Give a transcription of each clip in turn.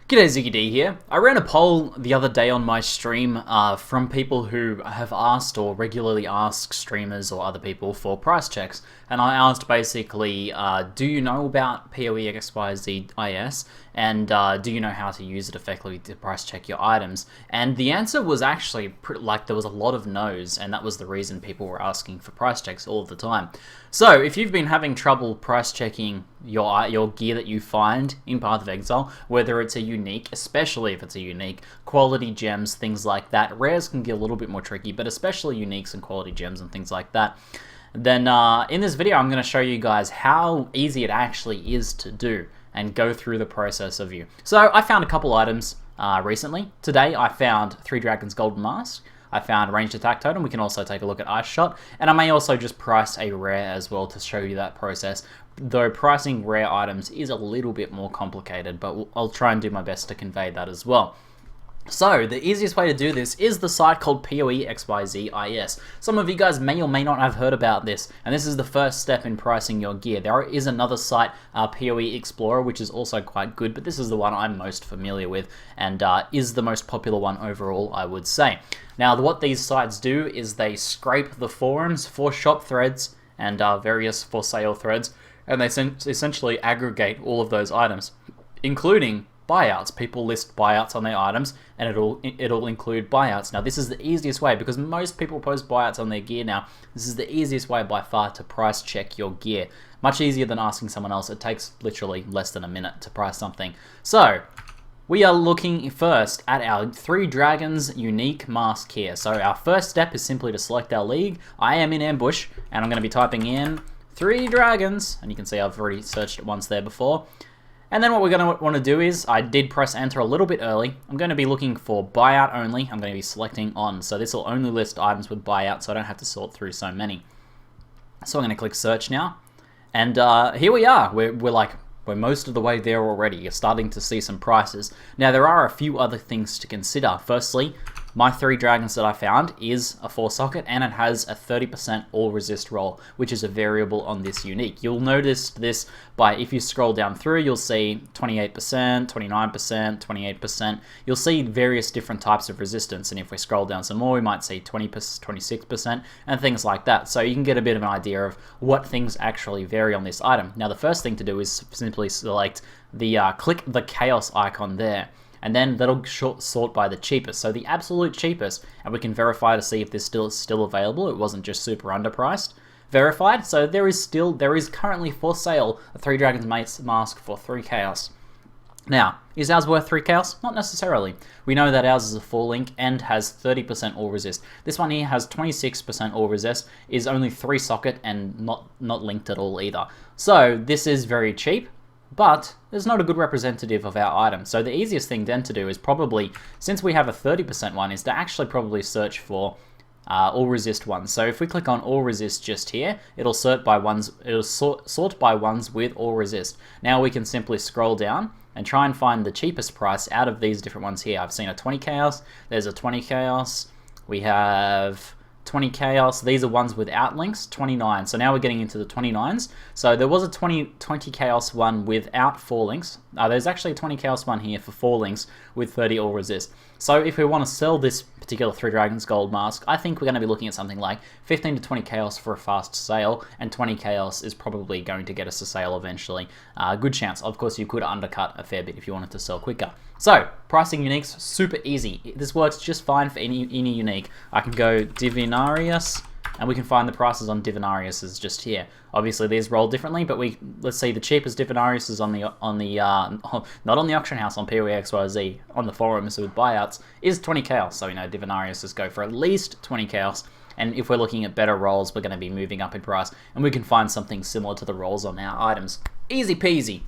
G'day, ZiggyD here. I ran a poll the other day on my stream from people who have asked or regularly ask streamers or other people for price checks. And I asked basically, do you know about PoEXYZ and do you know how to use it effectively to price check your items? And the answer was actually there was a lot of no's, and that was the reason people were asking for price checks all the time. So if you've been having trouble price checking your gear that you find in Path of Exile, whether it's a unique, especially if it's a unique, quality gems, things like that, rares can get a little bit more tricky, but especially uniques and quality gems and things like that, then in this video I'm going to show you guys how easy it actually is to do and go through the process of you. So I found a couple items recently. Today I found 3 Dragons Golden Mask. I found Ranged Attack Totem. We can also take a look at Ice Shot, and I may also just price a rare as well to show you that process, though pricing rare items is a little bit more complicated, but I'll try and do my best to convey that as well. So, the easiest way to do this is the site called PoEXYZ. Some of you guys may or may not have heard about this, and this is the first step in pricing your gear. There is another site, PoE Explorer, which is also quite good, but this is the one I'm most familiar with, and is the most popular one overall, I would say. Now, what these sites do is they scrape the forums for shop threads and various for sale threads, and they essentially aggregate all of those items, including buyouts. People list buyouts on their items, and it'll include buyouts. Now, this is the easiest way because most people post buyouts on their gear now. This is the easiest way by far to price check your gear. Much easier than asking someone else. It takes literally less than a minute to price something. So, we are looking first at our 3 Dragons unique mask here. So, our first step is simply to select our league. I am in ambush, and I'm going to be typing in 3 Dragons, and you can see I've already searched it once there before. And then what we're going to want to do is, I did press enter a little bit early. I'm going to be looking for buyout only. I'm going to be selecting on. So this will only list items with buyout, so I don't have to sort through so many. So I'm going to click search now. And here we are. We're most of the way there already. You're starting to see some prices. Now there are a few other things to consider. Firstly, my 3 Dragons that I found is a 4-socket, and it has a 30% all resist roll, which is a variable on this unique. You'll notice this by, if you scroll down through, you'll see 28%, 29%, 28%. You'll see various different types of resistance, and if we scroll down some more, we might see 20%, 26%, and things like that. So you can get a bit of an idea of what things actually vary on this item. Now the first thing to do is simply select the, click the chaos icon there, and then that'll sort by the cheapest, so the absolute cheapest, and we can verify to see if this still available. It wasn't just super underpriced. Verified, so there is currently for sale a 3 Dragons mask for 3 chaos. Now, is ours worth 3 chaos? Not necessarily. We know that ours is a 4 link and has 30% all resist. This one here has 26% all resist, is only 3 socket and not linked at all either. So this is very cheap, but it's not a good representative of our item. So the easiest thing then to do is probably, since we have a 30% one, is to actually probably search for all resist ones. So if we click on all resist just here, it'll sort by ones. It'll sort by ones with all resist. Now we can simply scroll down and try and find the cheapest price out of these different ones here. I've seen a 20 chaos. There's a 20 chaos. We have 20 chaos. These are ones without links, 29. So now we're getting into the 29s. So there was a 20 chaos one without 4 links. There's actually a 20 chaos one here for 4 links with 30 all resist. So if we want to sell this particular 3 Dragons Gold Mask, I think we're going to be looking at something like 15 to 20 chaos for a fast sale, and 20 chaos is probably going to get us a sale eventually. Good chance. Of course, you could undercut a fair bit if you wanted to sell quicker. So, pricing uniques, super easy. This works just fine for any unique. I can go Divinarius, and we can find the prices on Divinarius is just here. Obviously, these roll differently, but let's see, the cheapest Divinarius is on the not on the auction house, on PoEXYZ, on the forums with buyouts, is 20 chaos. So we know Divinarius go for at least 20 chaos. And if we're looking at better rolls, we're going to be moving up in price, and we can find something similar to the rolls on our items. Easy peasy.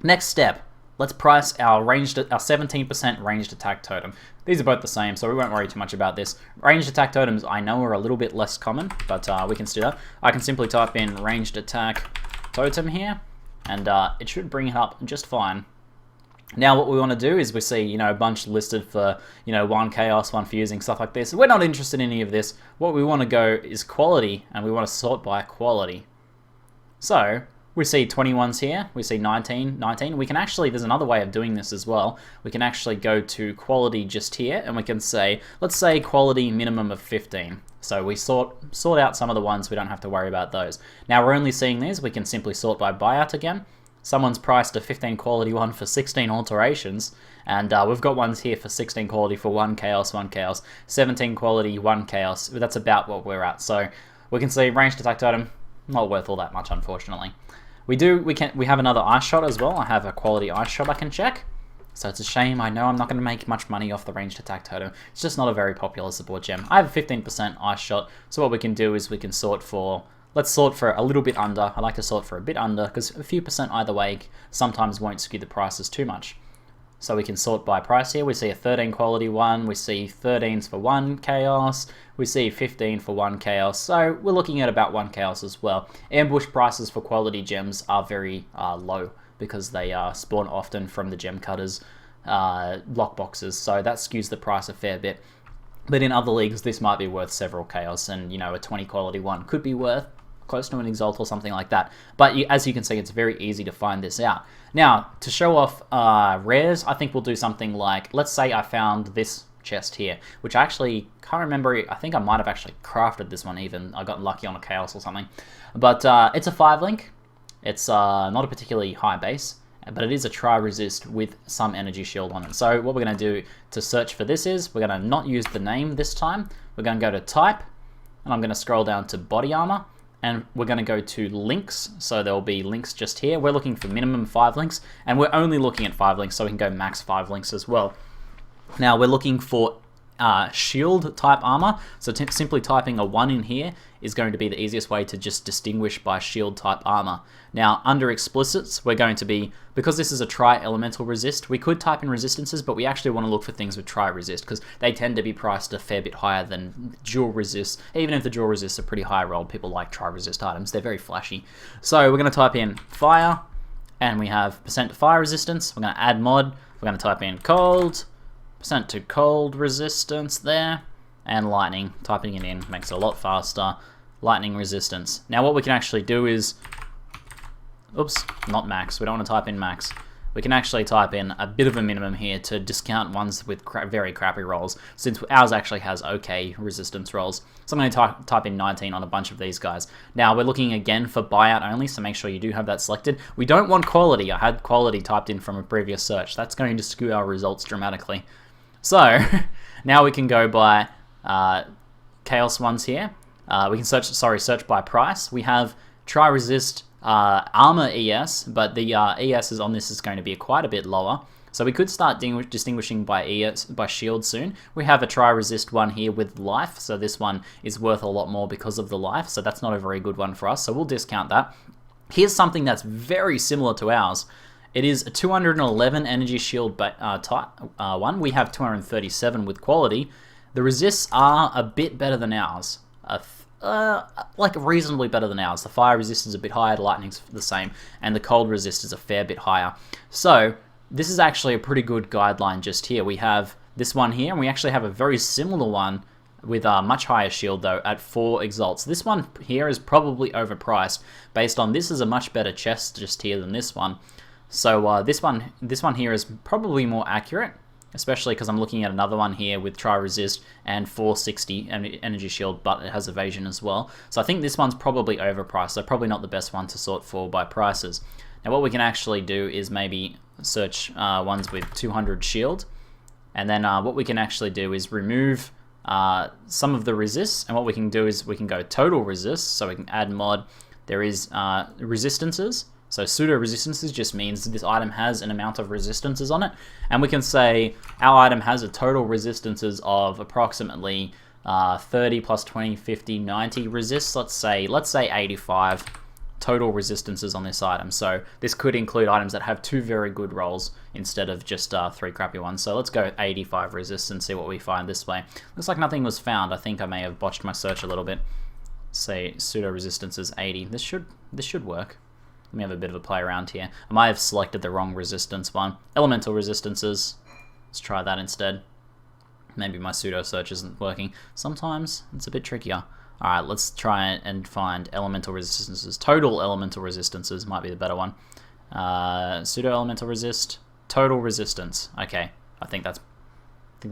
Next step. Let's price our 17% ranged attack totem. These are both the same, so we won't worry too much about this. Ranged attack totems I know are a little bit less common, but we can still do that. I can simply type in ranged attack totem here, and it should bring it up just fine. Now what we want to do is we see, a bunch listed for, 1 chaos, 1 fusing, stuff like this. We're not interested in any of this. What we want to go is quality, and we want to sort by quality. So We see 21s here, we see 19. We can actually, there's another way of doing this as well. We can actually go to quality just here, and we can say, let's say quality minimum of 15. So we sort out some of the ones, we don't have to worry about those. Now we're only seeing these, we can simply sort by buyout again. Someone's priced a 15 quality one for 16 alterations, and we've got ones here for 16 quality for 1 chaos, 1 chaos, 17 quality, 1 chaos. That's about what we're at. So we can see ranged attack totem, not worth all that much, unfortunately. We have another ice shot as well. I have a quality ice shot I can check. So it's a shame. I know I'm not going to make much money off the ranged attack totem. It's just not a very popular support gem. I have a 15% ice shot. So what we can do is we can sort for, let's sort for a little bit under. I like to sort for a bit under because a few percent either way sometimes won't skew the prices too much. So we can sort by price here. We see a 13 quality one. We see 13s for 1 chaos. We see 15 for 1 chaos. So we're looking at about 1 chaos as well. Ambush prices for quality gems are very low because they spawn often from the gem cutters lockboxes. So that skews the price a fair bit. But in other leagues, this might be worth several chaos, and you know, a 20 quality one could be worth close to an exalt or something like that. But as you can see, it's very easy to find this out. Now, to show off rares, I think we'll do something like, let's say I found this chest here, which I actually can't remember. I think I might have actually crafted this one even. I got lucky on a chaos or something. But it's a 5-link. It's not a particularly high base, but it is a tri-resist with some energy shield on it. So what we're going to do to search for this is, we're going to not use the name this time. We're going to go to type, and I'm going to scroll down to body armor, and we're going to go to links. So there'll be links just here. We're looking for minimum 5 links, and we're only looking at 5 links, so we can go max 5 links as well. Now we're looking for shield type armor, so simply typing a 1 in here is going to be the easiest way to just distinguish by shield type armor. Now under explicits, we're going to be, because this is a tri-elemental resist, we could type in resistances, but we actually want to look for things with tri-resist because they tend to be priced a fair bit higher than dual resists. Even if the dual resists are pretty high rolled, people like tri-resist items, they're very flashy. So we're going to type in fire, and we have % fire resistance. We're going to add mod, we're going to type in cold, % to cold resistance there, and lightning. Typing it in makes it a lot faster. Lightning resistance. Now what we can actually do is, oops, not max, we don't want to type in max. We can actually type in a bit of a minimum here to discount ones with very crappy rolls, since ours actually has okay resistance rolls. So I'm going to type in 19 on a bunch of these guys. Now we're looking again for buyout only, so make sure you do have that selected. We don't want quality. I had quality typed in from a previous search. That's going to skew our results dramatically. So now we can go by chaos ones here. We can search by price. We have tri-resist armor ES, but the ES on this is going to be quite a bit lower. So we could start distinguishing by ES, by shield soon. We have a tri-resist one here with life, so this one is worth a lot more because of the life, so that's not a very good one for us, so we'll discount that. Here's something that's very similar to ours. It is a 211 energy shield type one. We have 237 with quality. The resists are a bit better than ours. Like reasonably better than ours. The fire resist is a bit higher, the lightning's the same, and the cold resist is a fair bit higher. So this is actually a pretty good guideline just here. We have this one here, and we actually have a very similar one with a much higher shield though at 4 exalts. This one here is probably overpriced based on this is a much better chest just here than this one. So this one here is probably more accurate, especially because I'm looking at another one here with tri-resist and 460 energy shield, but it has evasion as well. So I think this one's probably overpriced, so probably not the best one to sort for by prices. Now what we can actually do is maybe search ones with 200 shield, and then what we can actually do is remove some of the resists, and what we can do is we can go total resist, so we can add mod. There is resistances. So pseudo resistances just means this item has an amount of resistances on it, and we can say our item has a total resistances of approximately 30 plus 20, 50, 90 resists. Let's say 85 total resistances on this item. So this could include items that have 2 very good rolls instead of just 3 crappy ones. So let's go 85 resists and see what we find this way. Looks like nothing was found. I think I may have botched my search a little bit. Say pseudo resistances 80. This should work. Let me have a bit of a play around here. I might have selected the wrong resistance one. Elemental resistances. Let's try that instead. Maybe my pseudo search isn't working. Sometimes it's a bit trickier. Alright, let's try and find elemental resistances. Total elemental resistances might be the better one. Pseudo elemental resist, total resistance. Okay, I think that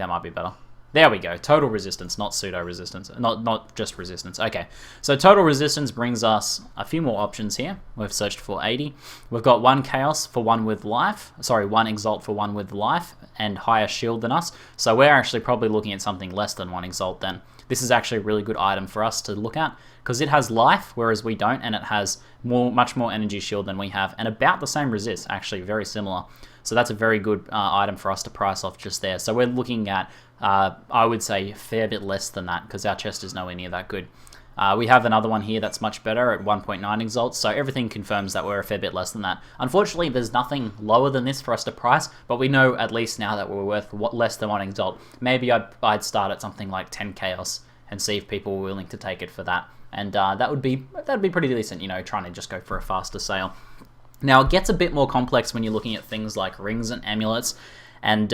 might be better. There we go. Total resistance, not pseudo resistance, not just resistance. Okay, so total resistance brings us a few more options here. We've searched for 80. We've got 1 chaos for one with life. Sorry, 1 exalt for one with life and higher shield than us. So we're actually probably looking at something less than 1 exalt then. This is actually a really good item for us to look at because it has life, whereas we don't, and it has much more energy shield than we have, and about the same resist, actually very similar. So that's a very good item for us to price off just there. So we're looking at, I would say, a fair bit less than that because our chest is nowhere near that good. We have another one here that's much better at 1.9 exalts, so everything confirms that we're a fair bit less than that. Unfortunately, there's nothing lower than this for us to price, but we know at least now that we're worth less than 1 exalt. Maybe I'd start at something like 10 chaos and see if people were willing to take it for that. And that'd be pretty decent, you know, trying to just go for a faster sale. Now, it gets a bit more complex when you're looking at things like rings and amulets. And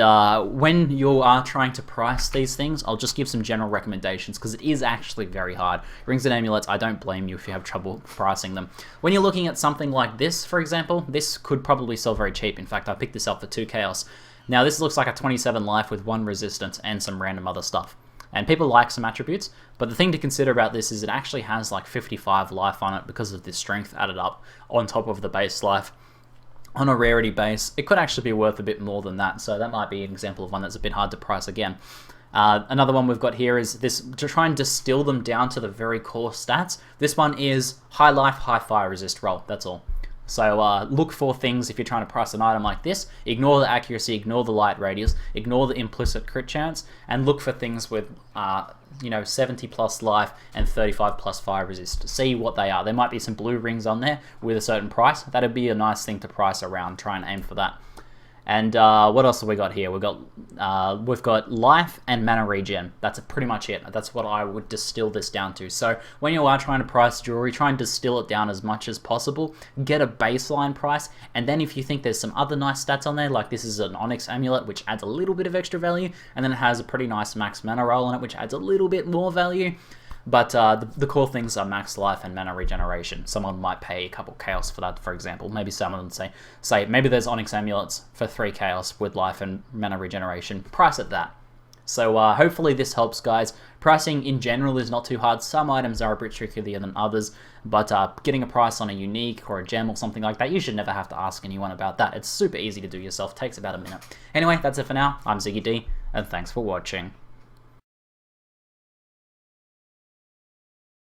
when you are trying to price these things, I'll just give some general recommendations because it is actually very hard. Rings and amulets, I don't blame you if you have trouble pricing them. When you're looking at something like this, for example, this could probably sell very cheap. In fact, I picked this up for 2 chaos. Now, this looks like a 27 life with 1 resistance and some random other stuff. And people like some attributes, but the thing to consider about this is it actually has like 55 life on it because of this strength added up on top of the base life. On a rarity base, it could actually be worth a bit more than that, so that might be an example of one that's a bit hard to price again. Another one we've got here is this, to try and distill them down to the very core stats. This one is high life, high fire resist roll, that's all. So look for things if you're trying to price an item like this. Ignore the accuracy, ignore the light radius, ignore the implicit crit chance, and look for things with 70 plus life and 35 plus fire resist. See what they are. There might be some blue rings on there with a certain price. That'd be a nice thing to price around. Try and aim for that. And what else have we got here? We've got life and mana regen. That's pretty much it. That's what I would distill this down to. So when you are trying to price jewelry, try and distill it down as much as possible. Get a baseline price, and then if you think there's some other nice stats on there, like this is an Onyx amulet, which adds a little bit of extra value, and then it has a pretty nice max mana roll on it, which adds a little bit more value. But the core things are max life and mana regeneration. Someone might pay a couple chaos for that, for example. Maybe someone would say maybe there's Onyx amulets for 3 chaos with life and mana regeneration. Price at that. So hopefully this helps, guys. Pricing in general is not too hard. Some items are a bit trickier than others, but getting a price on a unique or a gem or something like that, you should never have to ask anyone about that. It's super easy to do yourself. Takes about a minute. Anyway, that's it for now. I'm ZiggyD, and thanks for watching.